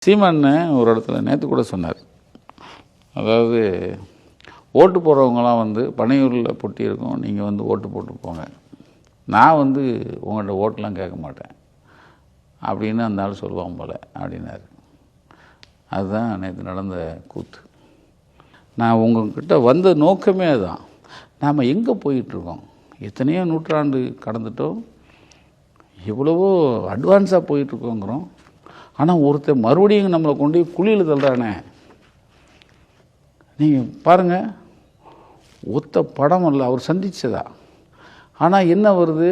சீமான் ஒரு இடத்துல நேற்று கூட சொன்னார். அதாவது ஓட்டு போடுறவங்களாம் பனையூரில் பொட்டி இருக்கும், நீங்கள் ஓட்டு போட்டு போங்க, நான் உங்கள்கிட்ட ஓட்டெலாம் கேட்க மாட்டேன் அப்படின்னு அந்த ஆள் சொல்லுவான் போல் அப்படின்னாரு. அதுதான் நேற்று நடந்த கூத்து. நான் உங்கள்கிட்ட வந்த நோக்கமே அதுதான். நாம் எங்கே போயிட்டுருக்கோம்? எத்தனையோ நூற்றாண்டு கடந்துட்டோம், எவ்வளவோ அட்வான்ஸாக போயிட்டுருக்கோங்கிறோம். ஆனால் ஒருத்தர் மறுபடியும் நம்மளை கொண்டு குழியில் தள்ளுறானே. நீங்கள் பாருங்கள், ஒத்த படம் அல்ல அவர் சந்தித்ததா. ஆனால் என்ன வருது,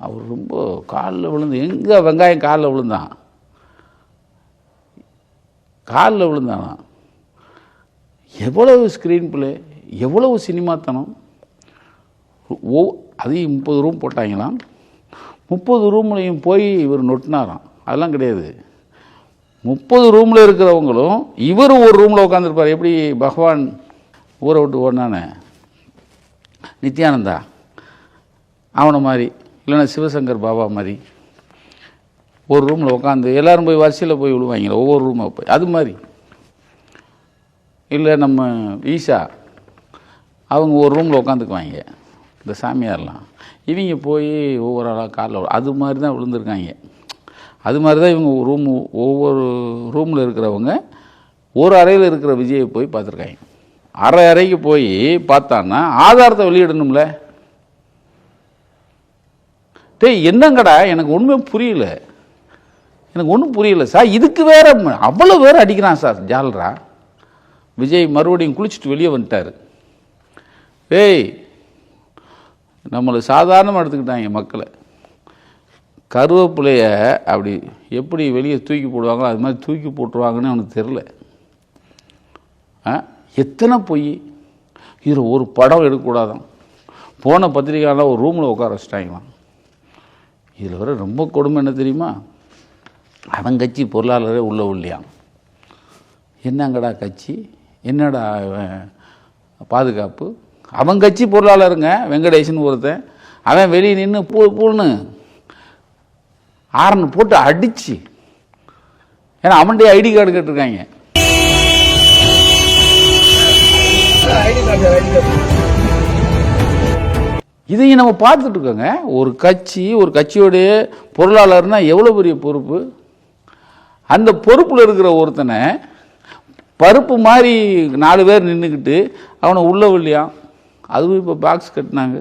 அவர் ரொம்ப காலில் விழுந்து, எங்கே வெங்காயம் காலில் விழுந்தான், காலில் விழுந்தானா. எவ்வளவு ஸ்க்ரீன் பிளே, எவ்வளவு சினிமாத்தனம். அதையும் 30 ரூம் போட்டாங்களாம். 30 ரூம்லையும் போய் இவர் நொட்டினாராம். அதெல்லாம் கிடையாது. 30 ரூமில் இருக்கிறவங்களும் இவர் ஒரு ரூமில் உட்காந்துருப்பார். எப்படி பகவான் ஊரை விட்டு ஓடினானே நித்யானந்தா, அவனை மாதிரி, இல்லைன்னா சிவசங்கர் பாபா மாதிரி ஒரு ரூமில் உட்காந்து எல்லோரும் போய் வரிசையில் போய் விழுவாங்களே ஒவ்வொரு ரூமாக போய், அது மாதிரி. இல்லை நம்ம ஈஷா, அவங்க ஒரு ரூமில் உட்காந்துக்குவாங்க இந்த சாமியார்லாம். இவங்க போய் ஒவ்வொரு ஆளாக காலில், அது மாதிரி தான் விழுந்திருக்காங்க. அது மாதிரி தான் இவங்க ஒவ்வொரு ரூமில் இருக்கிறவங்க ஒரு அறையில் இருக்கிற விஜயை போய் பார்த்துருக்காங்க. அறைக்கு போய் பார்த்தான்னா ஆதாரத்தை வெளியிடணும்ல. என்னங்கடா, எனக்கு ஒன்றுமே புரியல, எனக்கு ஒன்றும் புரியல சார். இதுக்கு வேற அவ்வளோ வேற அடிக்கிறான் சார் ஜாலரா. விஜய் மறுபடியும் குளிச்சுட்டு வெளியே வந்துட்டார். நம்மளை சாதாரணமாக எடுத்துக்கிட்டாங்க மக்களை. கருவேப்பிலைய அப்படி எப்படி வெளியே தூக்கி போடுவாங்களோ அது மாதிரி தூக்கி போட்டுருவாங்கன்னு அவனுக்கு தெரில. எத்தனை பொய். இதில் ஒரு படம் எடுக்கக்கூடாதான். போன பத்திரிக்கையாளர் ஒரு ரூமில் உட்கார வச்சுட்டாங்களாம். இதில் வர ரொம்ப கொடுமை என்ன தெரியுமா, அவன் கட்சி பொருளாளரே உள்ள உள்ளியான். என்னங்கடா கட்சி, என்னடா பாதுகாப்பு. அவன் கட்சி பொருளாளருங்க வெங்கடேசன் ஒருத்தன், அவன் வெளியே நின்று பூன்னு ஆரன் போட்டு அடிச்சு, ஏன்னா அவன்கிட்ட ஐடி கார்டு கேட்டிருக்காங்க. இதையும் நம்ம பார்த்துட்டு இருக்கோங்க. ஒரு கட்சியோடைய பொருளாளர்னா எவ்வளோ பெரிய பொறுப்பு. அந்த பொறுப்பில் இருக்கிற ஒருத்தனை பருப்பு மாதிரி 4 பேர் நின்றுக்கிட்டு அவனை உள்ள இல்லையா, அதுவும் இப்போ பாக்ஸ் கட்டினாங்க.